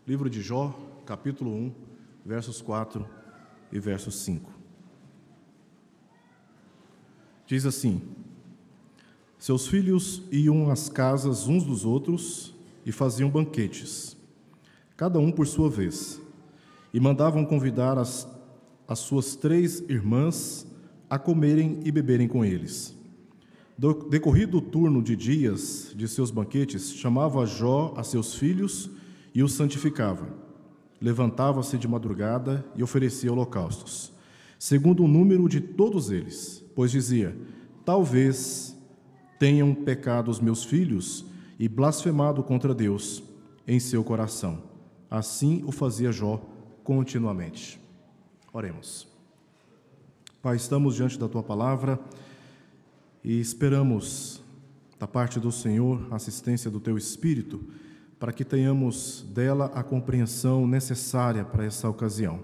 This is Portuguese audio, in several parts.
Livro de Jó, capítulo 1, versos 4 e versos 5. Diz assim: Seus filhos iam às casas uns dos outros e faziam banquetes, cada um por sua vez, e mandavam convidar as suas 3 irmãs a comerem e beberem com eles. Decorrido o turno de dias de seus banquetes, chamava Jó a seus filhos e os santificava. Levantava-se de madrugada e oferecia holocaustos, segundo o número de todos eles, pois dizia: talvez tenham pecado os meus filhos e blasfemado contra Deus em seu coração. Assim o fazia Jó continuamente. Oremos. Pai, estamos diante da Tua Palavra e esperamos da parte do Senhor a assistência do Teu Espírito para que tenhamos dela a compreensão necessária para essa ocasião.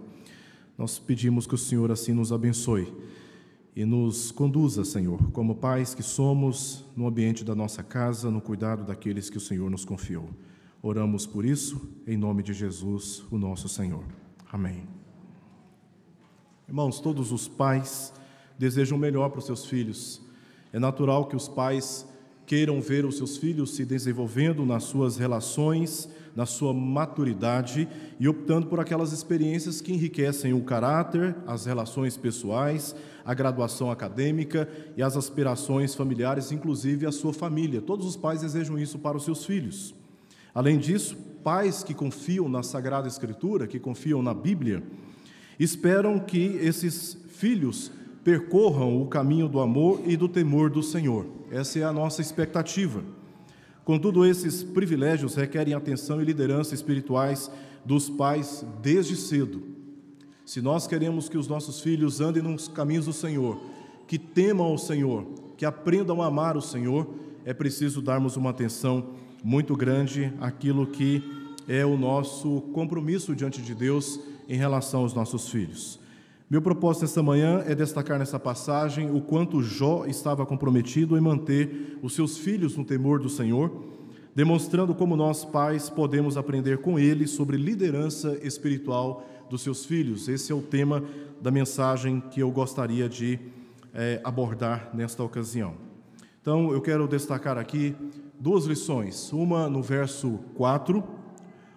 Nós pedimos que o Senhor assim nos abençoe e nos conduza, Senhor, como pais que somos, no ambiente da nossa casa, no cuidado daqueles que o Senhor nos confiou. Oramos por isso, em nome de Jesus, o nosso Senhor. Amém. Irmãos, todos os pais desejam o melhor para os seus filhos. É natural que os pais queiram ver os seus filhos se desenvolvendo nas suas relações, na sua maturidade e optando por aquelas experiências que enriquecem o caráter, as relações pessoais, a graduação acadêmica e as aspirações familiares, inclusive a sua família. Todos os pais desejam isso para os seus filhos. Além disso, pais que confiam na Sagrada Escritura, que confiam na Bíblia, esperam que esses filhos percorram o caminho do amor e do temor do Senhor. Essa é a nossa expectativa. Contudo, esses privilégios requerem atenção e liderança espirituais dos pais desde cedo. Se nós queremos que os nossos filhos andem nos caminhos do Senhor, que temam o Senhor, que aprendam a amar o Senhor, é preciso darmos uma atenção muito grande àquilo que é o nosso compromisso diante de Deus em relação aos nossos filhos. Meu propósito esta manhã é destacar nessa passagem o quanto Jó estava comprometido em manter os seus filhos no temor do Senhor, demonstrando como nós, pais, podemos aprender com ele sobre liderança espiritual dos seus filhos. Esse é o tema da mensagem que eu gostaria de abordar nesta ocasião. Então, eu quero destacar aqui 2 lições. Uma no verso 4,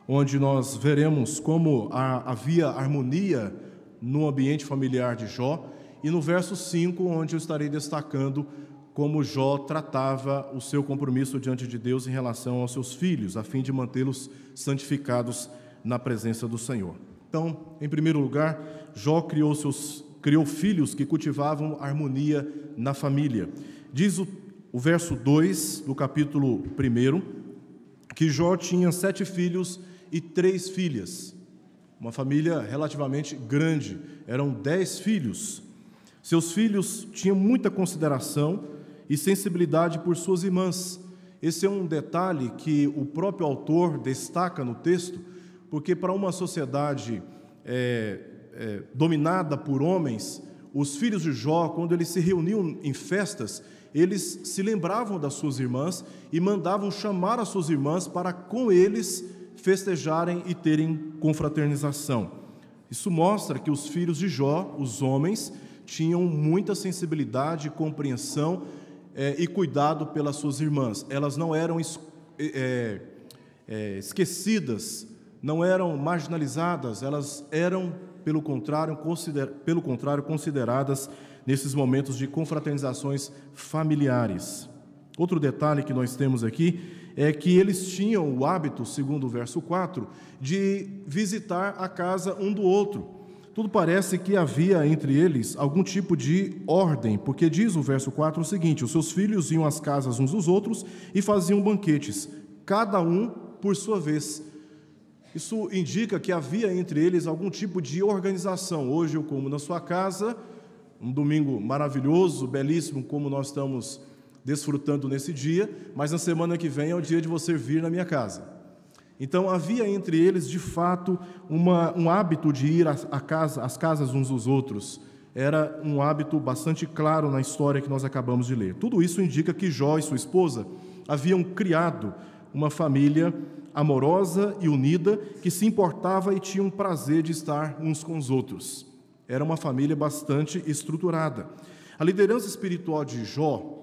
onde nós veremos como havia harmonia no ambiente familiar de Jó, e no verso 5, onde eu estarei destacando como Jó tratava o seu compromisso diante de Deus em relação aos seus filhos, a fim de mantê-los santificados na presença do Senhor. Então, em primeiro lugar, Jó criou filhos que cultivavam harmonia na família. Diz o verso 2 do capítulo 1, que Jó tinha 7 filhos e 3 filhas. Uma família relativamente grande, eram 10 filhos. Seus filhos tinham muita consideração e sensibilidade por suas irmãs. Esse é um detalhe que o próprio autor destaca no texto, porque para uma sociedade dominada por homens, os filhos de Jó, quando eles se reuniam em festas, eles se lembravam das suas irmãs e mandavam chamar as suas irmãs para com eles festejarem e terem confraternização. Isso mostra que os filhos de Jó, os homens, tinham muita sensibilidade, compreensão e cuidado pelas suas irmãs. Elas não eram esquecidas, não eram marginalizadas, elas eram, pelo contrário, consideradas nesses momentos de confraternizações familiares. Outro detalhe que nós temos aqui é que eles tinham o hábito, segundo o verso 4, de visitar a casa um do outro. Tudo parece que havia entre eles algum tipo de ordem, porque diz o verso 4 o seguinte: os seus filhos iam às casas uns dos outros e faziam banquetes, cada um por sua vez. Isso indica que havia entre eles algum tipo de organização. Hoje eu como na sua casa, um domingo maravilhoso, belíssimo, como nós estamos desfrutando nesse dia, mas na semana que vem é o dia de você vir na minha casa. Então havia entre eles, de fato, um hábito de ir às casas uns dos outros. Era um hábito bastante claro na história que nós acabamos de ler. Tudo isso indica que Jó e sua esposa haviam criado uma família amorosa e unida, que se importava e tinha um prazer de estar uns com os outros. Era uma família bastante estruturada. A liderança espiritual de Jó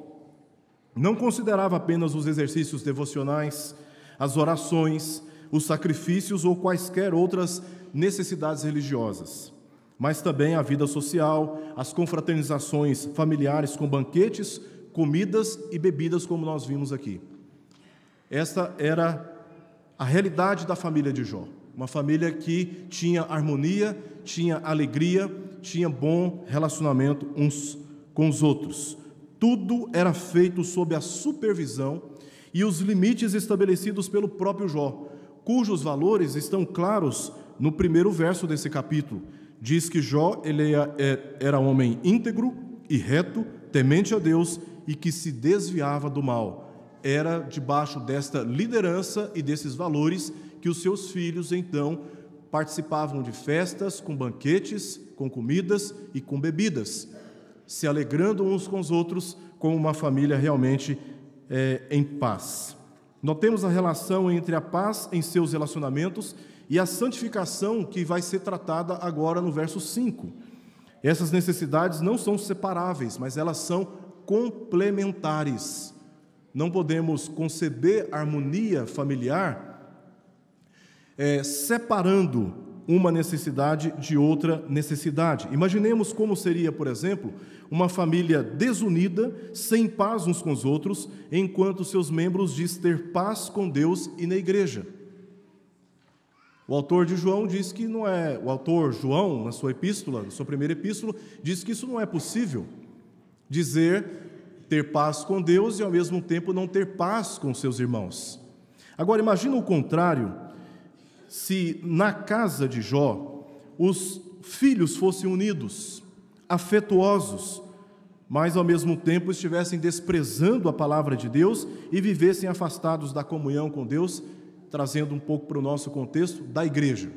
não considerava apenas os exercícios devocionais, as orações, os sacrifícios ou quaisquer outras necessidades religiosas, mas também a vida social, as confraternizações familiares com banquetes, comidas e bebidas, como nós vimos aqui. Esta era a realidade da família de Jó, uma família que tinha harmonia, tinha alegria, tinha bom relacionamento uns com os outros. Tudo era feito sob a supervisão e os limites estabelecidos pelo próprio Jó, cujos valores estão claros no primeiro verso desse capítulo. Diz que Jó era homem íntegro e reto, temente a Deus e que se desviava do mal. Era debaixo desta liderança e desses valores que os seus filhos, então, participavam de festas, com banquetes, com comidas e com bebidas, se alegrando uns com os outros, como uma família realmente em paz. Notemos a relação entre a paz em seus relacionamentos e a santificação que vai ser tratada agora no verso 5. Essas necessidades não são separáveis, mas elas são complementares. Não podemos conceber harmonia familiar separando uma necessidade de outra necessidade. Imaginemos como seria, por exemplo, uma família desunida, sem paz uns com os outros, enquanto seus membros dizem ter paz com Deus e na igreja. O autor de João diz que não é, o autor João, na sua epístola, na sua primeira epístola, diz que isso não é possível, dizer ter paz com Deus e ao mesmo tempo não ter paz com seus irmãos. Agora imagina o contrário, se na casa de Jó os filhos fossem unidos, afetuosos, mas ao mesmo tempo estivessem desprezando a palavra de Deus e vivessem afastados da comunhão com Deus, trazendo um pouco para o nosso contexto da igreja.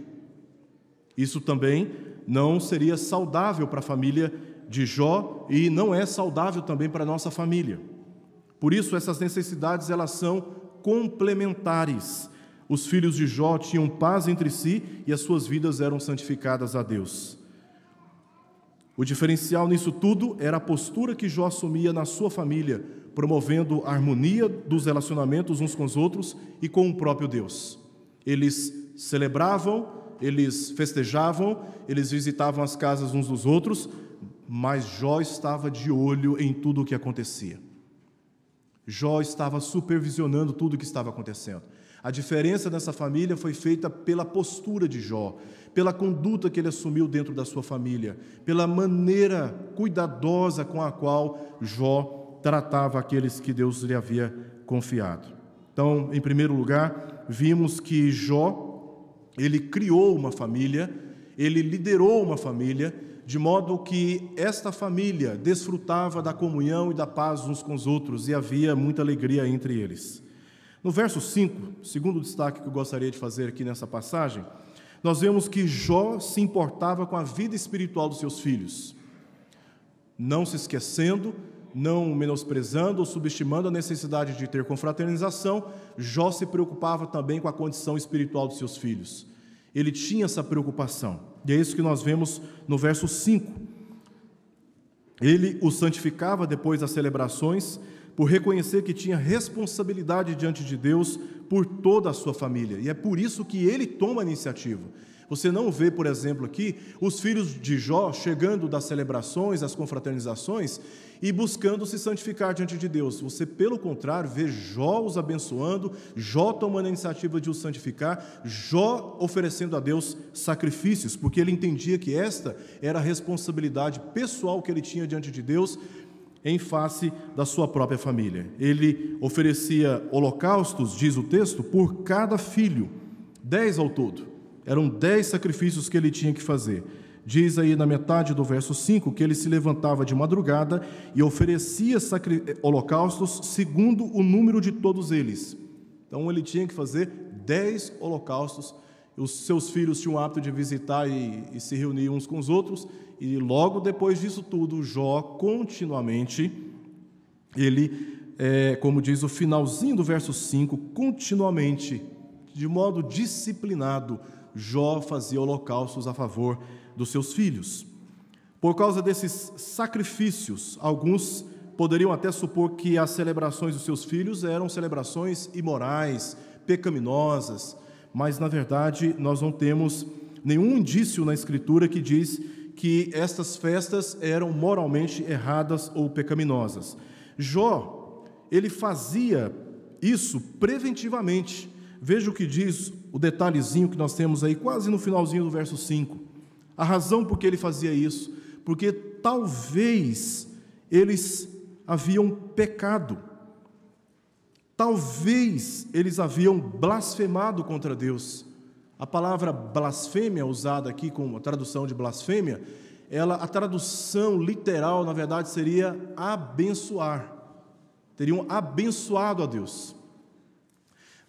Isso também não seria saudável para a família de Jó e não é saudável também para a nossa família. Por isso, essas necessidades elas são complementares. Os filhos de Jó tinham paz entre si e as suas vidas eram santificadas a Deus. O diferencial nisso tudo era a postura que Jó assumia na sua família, promovendo a harmonia dos relacionamentos uns com os outros e com o próprio Deus. Eles celebravam, eles festejavam, eles visitavam as casas uns dos outros, mas Jó estava de olho em tudo o que acontecia. Jó estava supervisionando tudo o que estava acontecendo. A diferença nessa família foi feita pela postura de Jó, pela conduta que ele assumiu dentro da sua família, pela maneira cuidadosa com a qual Jó tratava aqueles que Deus lhe havia confiado. Então, em primeiro lugar, vimos que Jó, ele criou uma família, ele liderou uma família, de modo que esta família desfrutava da comunhão e da paz uns com os outros, e havia muita alegria entre eles. No verso 5, segundo destaque que eu gostaria de fazer aqui nessa passagem, nós vemos que Jó se importava com a vida espiritual dos seus filhos, não se esquecendo, não menosprezando ou subestimando a necessidade de ter confraternização. Jó se preocupava também com a condição espiritual dos seus filhos. Ele tinha essa preocupação, e é isso que nós vemos no verso 5. Ele os santificava depois das celebrações, por reconhecer que tinha responsabilidade diante de Deus por toda a sua família, e é por isso que ele toma a iniciativa. Você não vê, por exemplo, aqui, os filhos de Jó chegando das celebrações, das confraternizações, e buscando se santificar diante de Deus. Você, pelo contrário, vê Jó os abençoando, Jó tomando a iniciativa de os santificar, Jó oferecendo a Deus sacrifícios, porque ele entendia que esta era a responsabilidade pessoal que ele tinha diante de Deus, em face da sua própria família. Ele oferecia holocaustos, diz o texto, por cada filho, 10 ao todo. Eram 10 sacrifícios que ele tinha que fazer. Diz aí na metade do verso 5 que ele se levantava de madrugada e oferecia holocaustos segundo o número de todos eles. Então ele tinha que fazer 10 holocaustos. Os seus filhos tinham o hábito de visitar e se reunir uns com os outros, e logo depois disso tudo, Jó continuamente, ele como diz o finalzinho do verso 5, continuamente, de modo disciplinado, Jó fazia holocaustos a favor dos seus filhos. Por causa desses sacrifícios, alguns poderiam até supor que as celebrações dos seus filhos eram celebrações imorais, pecaminosas, mas, na verdade, nós não temos nenhum indício na Escritura que diz que estas festas eram moralmente erradas ou pecaminosas. Jó, ele fazia isso preventivamente. Veja o que diz o detalhezinho que nós temos aí, quase no finalzinho do verso 5. A razão por que ele fazia isso, porque talvez eles haviam pecado, talvez eles haviam blasfemado contra Deus. A palavra blasfêmia, usada aqui como a tradução de blasfêmia, a tradução literal, na verdade, seria abençoar. Teriam abençoado a Deus.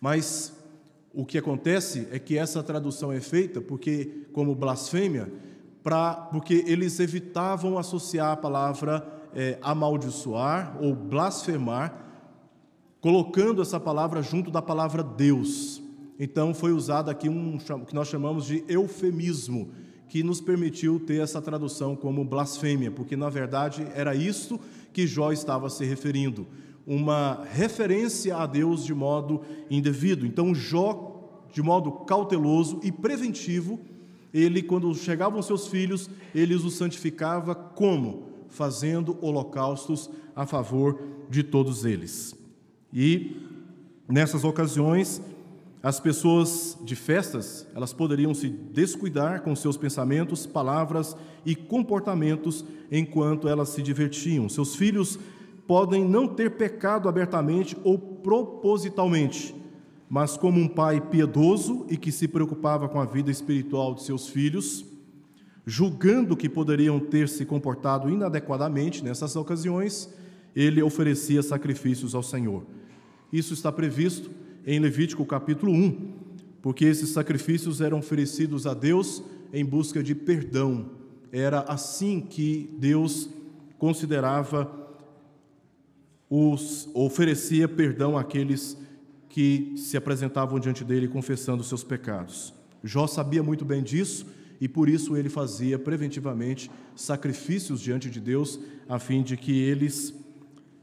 Mas o que acontece é que essa tradução é feita porque, como blasfêmia, porque eles evitavam associar a palavra amaldiçoar ou blasfemar, colocando essa palavra junto da palavra Deus. Então foi usado aqui o que nós chamamos de eufemismo, que nos permitiu ter essa tradução como blasfêmia, porque na verdade era isso que Jó estava se referindo, uma referência a Deus de modo indevido. Então Jó, de modo cauteloso e preventivo, ele, quando chegavam seus filhos, ele os santificava como? Fazendo holocaustos a favor de todos eles. E nessas ocasiões, as pessoas de festas, elas poderiam se descuidar com seus pensamentos, palavras e comportamentos enquanto elas se divertiam. Seus filhos podem não ter pecado abertamente ou propositalmente, mas como um pai piedoso e que se preocupava com a vida espiritual de seus filhos, julgando que poderiam ter se comportado inadequadamente nessas ocasiões, ele oferecia sacrifícios ao Senhor. Isso está previsto em Levítico capítulo 1, porque esses sacrifícios eram oferecidos a Deus em busca de perdão. Era assim que Deus considerava, oferecia perdão àqueles que se apresentavam diante dele confessando seus pecados. Jó sabia muito bem disso e por isso ele fazia preventivamente sacrifícios diante de Deus, a fim de que eles,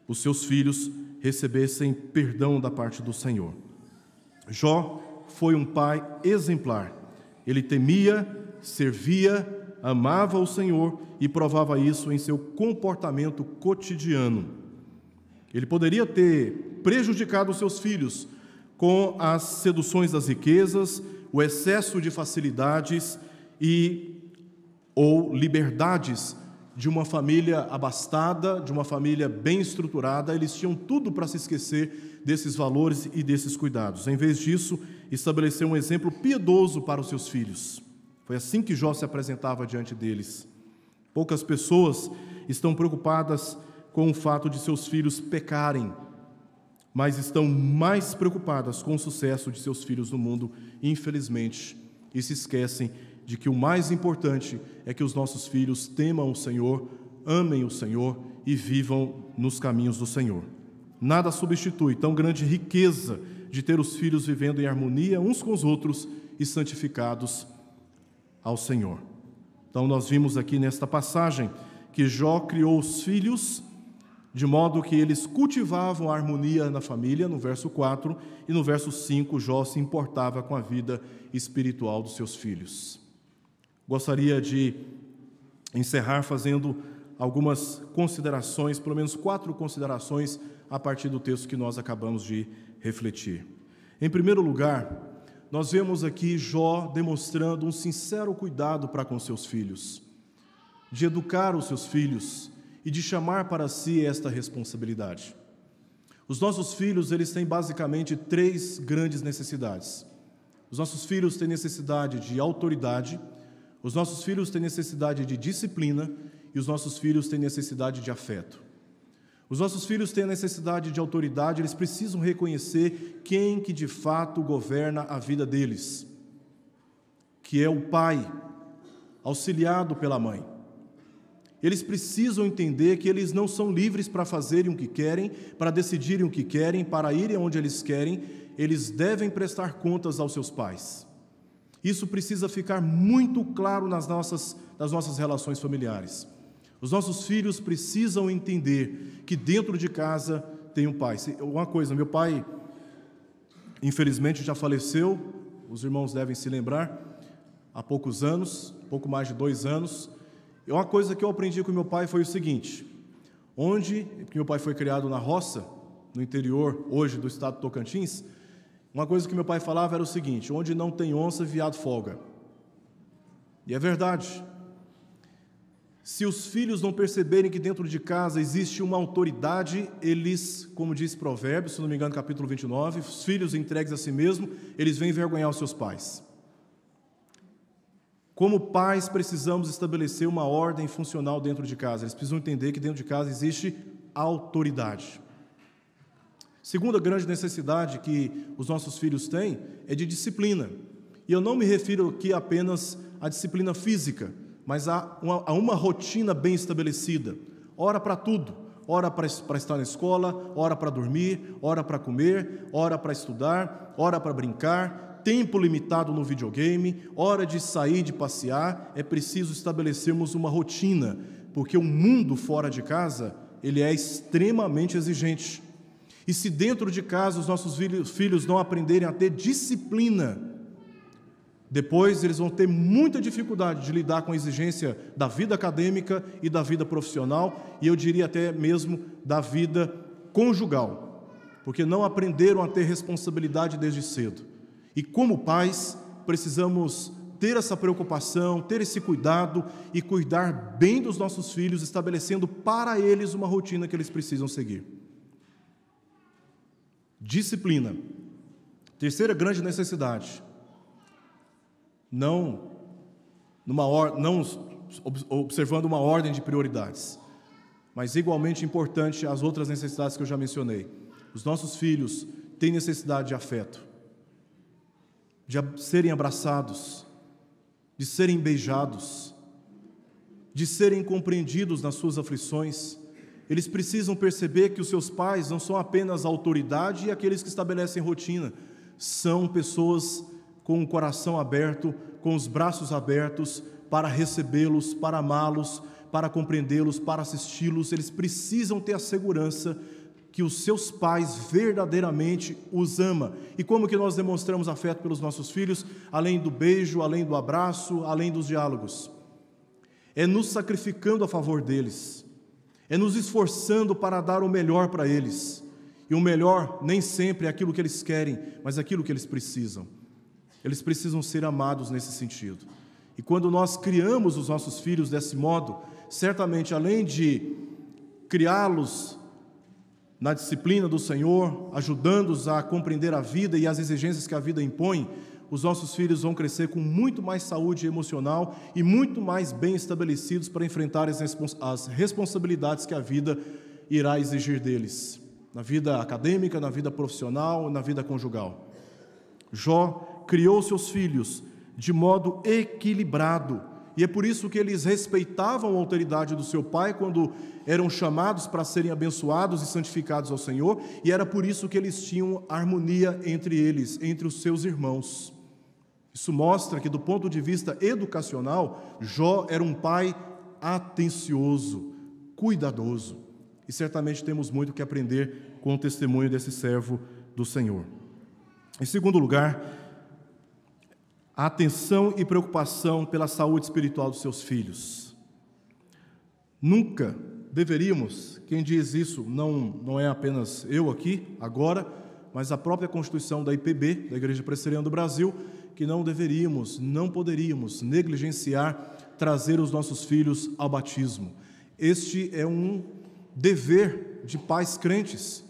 os seus filhos, recebessem perdão da parte do Senhor. Jó foi um pai exemplar. Ele temia, servia, amava o Senhor e provava isso em seu comportamento cotidiano. Ele poderia ter prejudicado os seus filhos com as seduções das riquezas, o excesso de facilidades ou liberdades de uma família abastada, de uma família bem estruturada. Eles tinham tudo para se esquecer desses valores e desses cuidados. Em vez disso, estabeleceu um exemplo piedoso para os seus filhos. Foi assim que Jó se apresentava diante deles. Poucas pessoas estão preocupadas com o fato de seus filhos pecarem, mas estão mais preocupadas com o sucesso de seus filhos no mundo, infelizmente, e se esquecem de que o mais importante é que os nossos filhos temam o Senhor, amem o Senhor e vivam nos caminhos do Senhor. Nada substitui tão grande riqueza de ter os filhos vivendo em harmonia uns com os outros e santificados ao Senhor. Então nós vimos aqui nesta passagem que Jó criou os filhos de modo que eles cultivavam a harmonia na família, no verso 4, e no verso 5, Jó se importava com a vida espiritual dos seus filhos. Gostaria de encerrar fazendo algumas considerações, pelo menos 4 considerações, a partir do texto que nós acabamos de refletir. Em primeiro lugar, nós vemos aqui Jó demonstrando um sincero cuidado para com seus filhos, de educar os seus filhos e de chamar para si esta responsabilidade. Os nossos filhos, eles têm basicamente 3 grandes necessidades. Os nossos filhos têm necessidade de autoridade, os nossos filhos têm necessidade de disciplina e os nossos filhos têm necessidade de afeto. Os nossos filhos têm a necessidade de autoridade, eles precisam reconhecer quem que de fato governa a vida deles, que é o pai, auxiliado pela mãe. Eles precisam entender que eles não são livres para fazerem o que querem, para decidirem o que querem, para irem onde eles querem. Eles devem prestar contas aos seus pais. Isso precisa ficar muito claro nas nossas relações familiares. Os nossos filhos precisam entender que dentro de casa tem um pai. Uma coisa, meu pai, infelizmente, já faleceu, os irmãos devem se lembrar, há poucos anos, pouco mais de 2 anos. E uma coisa que eu aprendi com meu pai foi o seguinte: porque meu pai foi criado na roça, no interior, hoje, do estado de Tocantins, uma coisa que meu pai falava era o seguinte: onde não tem onça, viado folga. E é verdade. Se os filhos não perceberem que dentro de casa existe uma autoridade, eles, como diz Provérbios, se não me engano, capítulo 29, os filhos entregues a si mesmo, eles vêm envergonhar os seus pais. Como pais, precisamos estabelecer uma ordem funcional dentro de casa. Eles precisam entender que dentro de casa existe autoridade. Segunda grande necessidade que os nossos filhos têm é de disciplina. E eu não me refiro aqui apenas à disciplina física, mas a uma rotina bem estabelecida. Hora para tudo. Hora para estar na escola, hora para dormir, hora para comer, hora para estudar, hora para brincar, tempo limitado no videogame, hora de sair, de passear. É preciso estabelecermos uma rotina, porque o mundo fora de casa, ele é extremamente exigente. E se dentro de casa os nossos filhos não aprenderem a ter disciplina, depois eles vão ter muita dificuldade de lidar com a exigência da vida acadêmica e da vida profissional, e eu diria até mesmo da vida conjugal, porque não aprenderam a ter responsabilidade desde cedo. E como pais, precisamos ter essa preocupação, ter esse cuidado e cuidar bem dos nossos filhos, estabelecendo para eles uma rotina que eles precisam seguir. Disciplina. Terceira grande necessidade. Não observando uma ordem de prioridades, mas igualmente importante as outras necessidades que eu já mencionei. Os nossos filhos têm necessidade de afeto, de serem abraçados, de serem beijados, de serem compreendidos nas suas aflições. Eles precisam perceber que os seus pais não são apenas a autoridade e aqueles que estabelecem rotina, são pessoas com o coração aberto, com os braços abertos para recebê-los, para amá-los, para compreendê-los, para assisti-los. Eles precisam ter a segurança que os seus pais verdadeiramente os amam. E como que nós demonstramos afeto pelos nossos filhos? Além do beijo, além do abraço, além dos diálogos. É nos sacrificando a favor deles. É nos esforçando para dar o melhor para eles. E o melhor nem sempre é aquilo que eles querem, mas aquilo que eles precisam. Eles precisam ser amados nesse sentido. E quando nós criamos os nossos filhos desse modo, certamente, além de criá-los na disciplina do Senhor, ajudando-os a compreender a vida e as exigências que a vida impõe, os nossos filhos vão crescer com muito mais saúde emocional e muito mais bem estabelecidos para enfrentar as responsabilidades que a vida irá exigir deles, na vida acadêmica, na vida profissional, na vida conjugal. Jó criou seus filhos de modo equilibrado, e é por isso que eles respeitavam a autoridade do seu pai quando eram chamados para serem abençoados e santificados ao Senhor, e era por isso que eles tinham harmonia entre eles, entre os seus irmãos. Isso mostra que, do ponto de vista educacional, Jó era um pai atencioso, cuidadoso, e certamente temos muito que aprender com o testemunho desse servo do Senhor. Em segundo lugar, a atenção e preocupação pela saúde espiritual dos seus filhos. Nunca deveríamos, quem diz isso não é apenas eu aqui, agora, mas a própria Constituição da IPB, da Igreja Presbiteriana do Brasil, que não poderíamos negligenciar trazer os nossos filhos ao batismo. Este é um dever de pais crentes,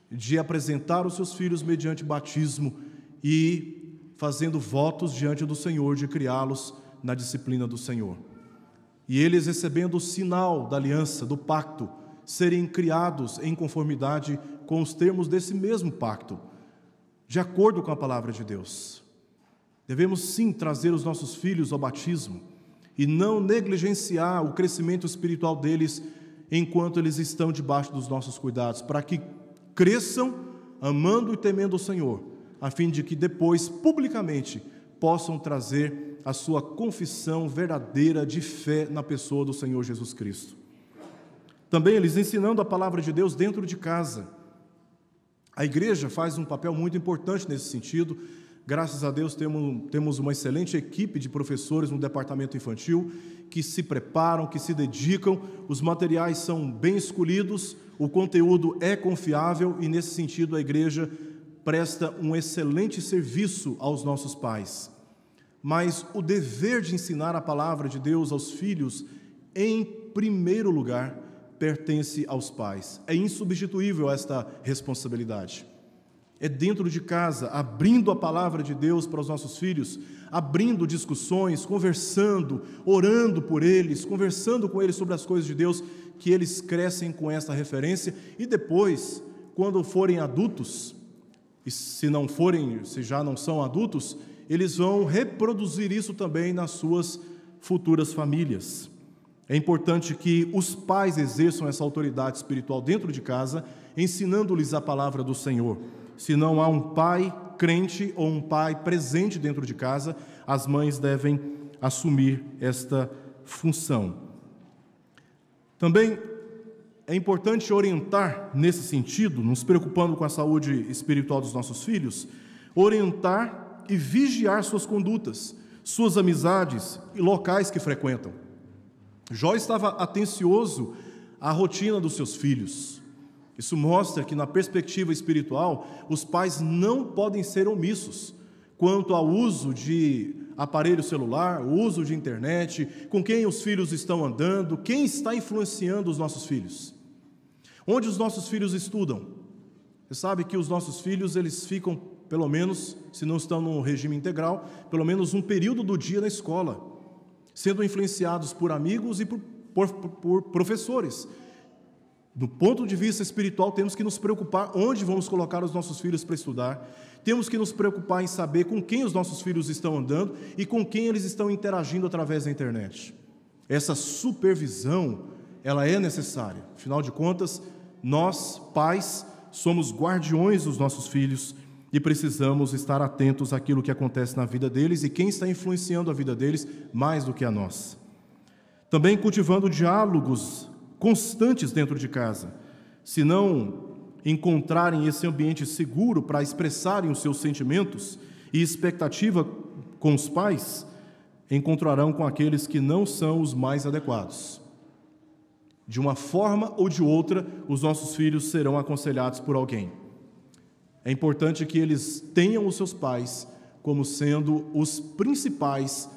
de apresentar os seus filhos mediante batismo e fazendo votos diante do Senhor de criá-los na disciplina do Senhor. E eles recebendo o sinal da aliança, do pacto, serem criados em conformidade com os termos desse mesmo pacto, de acordo com a palavra de Deus. Devemos sim trazer os nossos filhos ao batismo, e não negligenciar o crescimento espiritual deles enquanto eles estão debaixo dos nossos cuidados, para que cresçam amando e temendo o Senhor, a fim de que depois, publicamente, possam trazer a sua confissão verdadeira de fé na pessoa do Senhor Jesus Cristo. Também eles ensinando a palavra de Deus dentro de casa. A igreja faz um papel muito importante nesse sentido. Graças a Deus temos uma excelente equipe de professores no departamento infantil que se preparam, que se dedicam, os materiais são bem escolhidos, o conteúdo é confiável e, nesse sentido, a igreja presta um excelente serviço aos nossos pais. Mas o dever de ensinar a palavra de Deus aos filhos, em primeiro lugar, pertence aos pais. É insubstituível esta responsabilidade. É dentro de casa, abrindo a palavra de Deus para os nossos filhos, abrindo discussões, conversando, orando por eles, conversando com eles sobre as coisas de Deus, que eles crescem com essa referência e depois, quando forem adultos, e se já não são adultos, eles vão reproduzir isso também nas suas futuras famílias. É importante que os pais exerçam essa autoridade espiritual dentro de casa, ensinando-lhes a palavra do Senhor. Se não há um pai crente ou um pai presente dentro de casa, as mães devem assumir esta função. Também é importante orientar nesse sentido, nos preocupando com a saúde espiritual dos nossos filhos, orientar e vigiar suas condutas, suas amizades e locais que frequentam. Jó estava atencioso à rotina dos seus filhos. Isso mostra que, na perspectiva espiritual, os pais não podem ser omissos quanto ao uso de aparelho celular, o uso de internet, com quem os filhos estão andando, quem está influenciando os nossos filhos. Onde os nossos filhos estudam? Você sabe que os nossos filhos, eles ficam, pelo menos, se não estão no regime integral, pelo menos um período do dia na escola, sendo influenciados por amigos e por professores. Do ponto de vista espiritual, temos que nos preocupar onde vamos colocar os nossos filhos para estudar. Temos que nos preocupar em saber com quem os nossos filhos estão andando e com quem eles estão interagindo através da internet. Essa supervisão, ela é necessária. Afinal de contas, nós, pais, somos guardiões dos nossos filhos e precisamos estar atentos àquilo que acontece na vida deles e quem está influenciando a vida deles mais do que a nós. Também cultivando diálogos constantes dentro de casa. Se não encontrarem esse ambiente seguro para expressarem os seus sentimentos e expectativa com os pais, encontrarão com aqueles que não são os mais adequados. De uma forma ou de outra, os nossos filhos serão aconselhados por alguém. É importante que eles tenham os seus pais como sendo os principais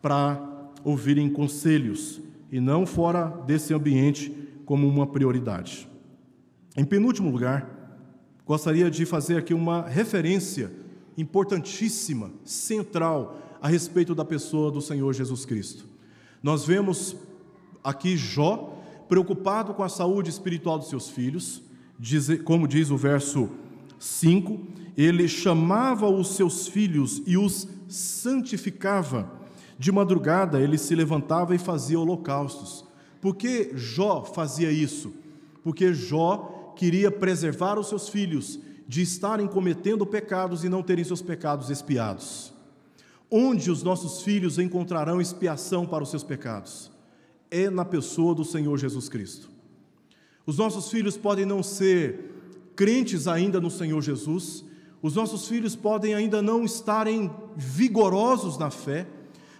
para ouvirem conselhos, e não fora desse ambiente como uma prioridade. Em penúltimo lugar, gostaria de fazer aqui uma referência importantíssima, central, a respeito da pessoa do Senhor Jesus Cristo. Nós vemos aqui Jó, preocupado com a saúde espiritual dos seus filhos, como diz o verso 5, ele chamava os seus filhos e os santificava. De madrugada ele se levantava e fazia holocaustos. Por que Jó fazia isso? Porque Jó queria preservar os seus filhos de estarem cometendo pecados e não terem seus pecados expiados. Onde os nossos filhos encontrarão expiação para os seus pecados? É na pessoa do Senhor Jesus Cristo. Os nossos filhos podem não ser crentes ainda no Senhor Jesus, os nossos filhos podem ainda não estarem vigorosos na fé,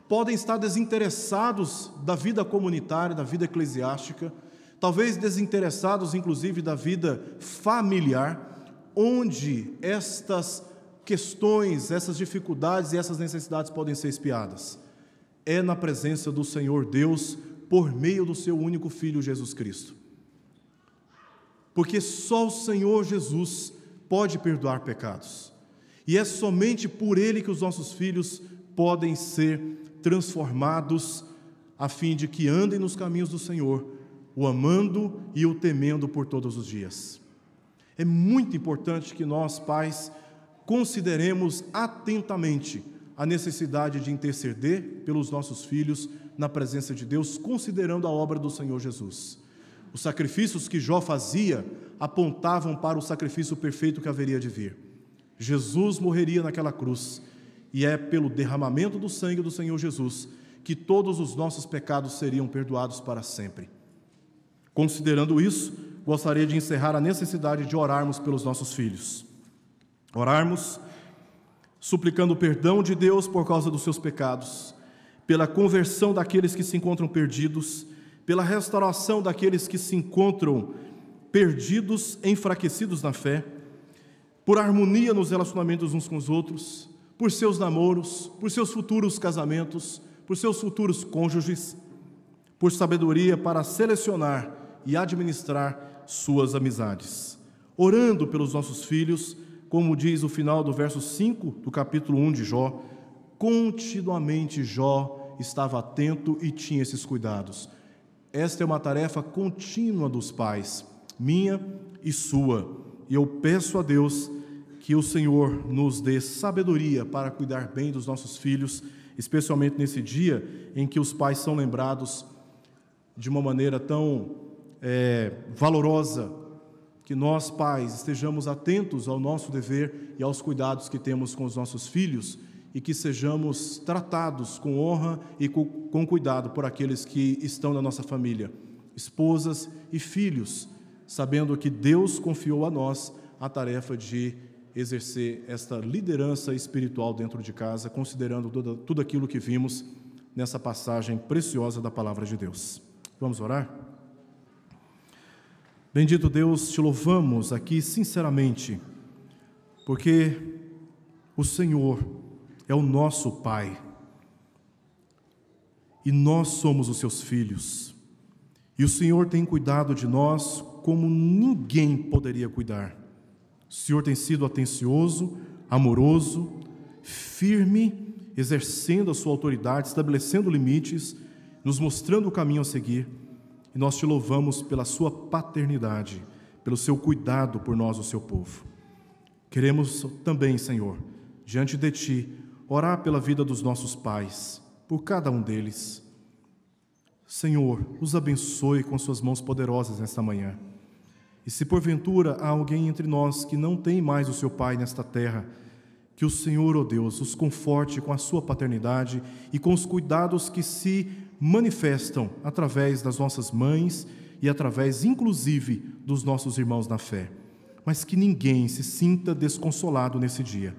podem estar desinteressados da vida comunitária, da vida eclesiástica, talvez desinteressados, inclusive, da vida familiar, onde estas questões, essas dificuldades e essas necessidades podem ser expiadas. É na presença do Senhor Deus, por meio do seu único Filho, Jesus Cristo. Porque só o Senhor Jesus pode perdoar pecados. E é somente por Ele que os nossos filhos podem ser transformados, a fim de que andem nos caminhos do Senhor, o amando e o temendo por todos os dias. É muito importante que nós, pais, consideremos atentamente a necessidade de interceder pelos nossos filhos na presença de Deus, considerando a obra do Senhor Jesus. Os sacrifícios que Jó fazia apontavam para o sacrifício perfeito que haveria de vir. Jesus morreria naquela cruz, e é pelo derramamento do sangue do Senhor Jesus que todos os nossos pecados seriam perdoados para sempre. Considerando isso, gostaria de encerrar a necessidade de orarmos pelos nossos filhos. Orarmos suplicando o perdão de Deus por causa dos seus pecados, pela conversão daqueles que se encontram perdidos, pela restauração daqueles que se encontram perdidos, enfraquecidos na fé, por harmonia nos relacionamentos uns com os outros, por seus namoros, por seus futuros casamentos, por seus futuros cônjuges, por sabedoria para selecionar e administrar suas amizades. Orando pelos nossos filhos, como diz o final do verso 5 do capítulo 1 de Jó, continuamente Jó estava atento e tinha esses cuidados. Esta é uma tarefa contínua dos pais, minha e sua, e eu peço a Deus que o Senhor nos dê sabedoria para cuidar bem dos nossos filhos, especialmente nesse dia em que os pais são lembrados de uma maneira tão valorosa, que nós, pais, estejamos atentos ao nosso dever e aos cuidados que temos com os nossos filhos e que sejamos tratados com honra e com cuidado por aqueles que estão na nossa família, esposas e filhos, sabendo que Deus confiou a nós a tarefa de exercer esta liderança espiritual dentro de casa, considerando tudo aquilo que vimos nessa passagem preciosa da Palavra de Deus. Vamos orar? Bendito Deus, te louvamos aqui sinceramente, porque o Senhor é o nosso Pai e nós somos os seus filhos, e o Senhor tem cuidado de nós como ninguém poderia cuidar. O Senhor tem sido atencioso, amoroso, firme, exercendo a sua autoridade, estabelecendo limites, nos mostrando o caminho a seguir, e nós te louvamos pela sua paternidade, pelo seu cuidado por nós, o seu povo. Queremos também, Senhor, diante de ti, orar pela vida dos nossos pais, por cada um deles. Senhor, os abençoe com suas mãos poderosas nesta manhã. E se porventura há alguém entre nós que não tem mais o seu pai nesta terra, que o Senhor, ó Deus, os conforte com a sua paternidade e com os cuidados que se manifestam através das nossas mães e através, inclusive, dos nossos irmãos na fé. Mas que ninguém se sinta desconsolado nesse dia.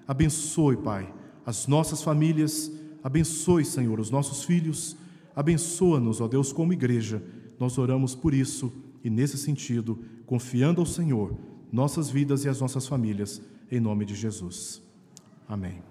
Abençoe, Pai, as nossas famílias, abençoe, Senhor, os nossos filhos, abençoa-nos, ó Deus, como igreja. Nós oramos por isso e, nesse sentido, confiando ao Senhor, nossas vidas e as nossas famílias, em nome de Jesus. Amém.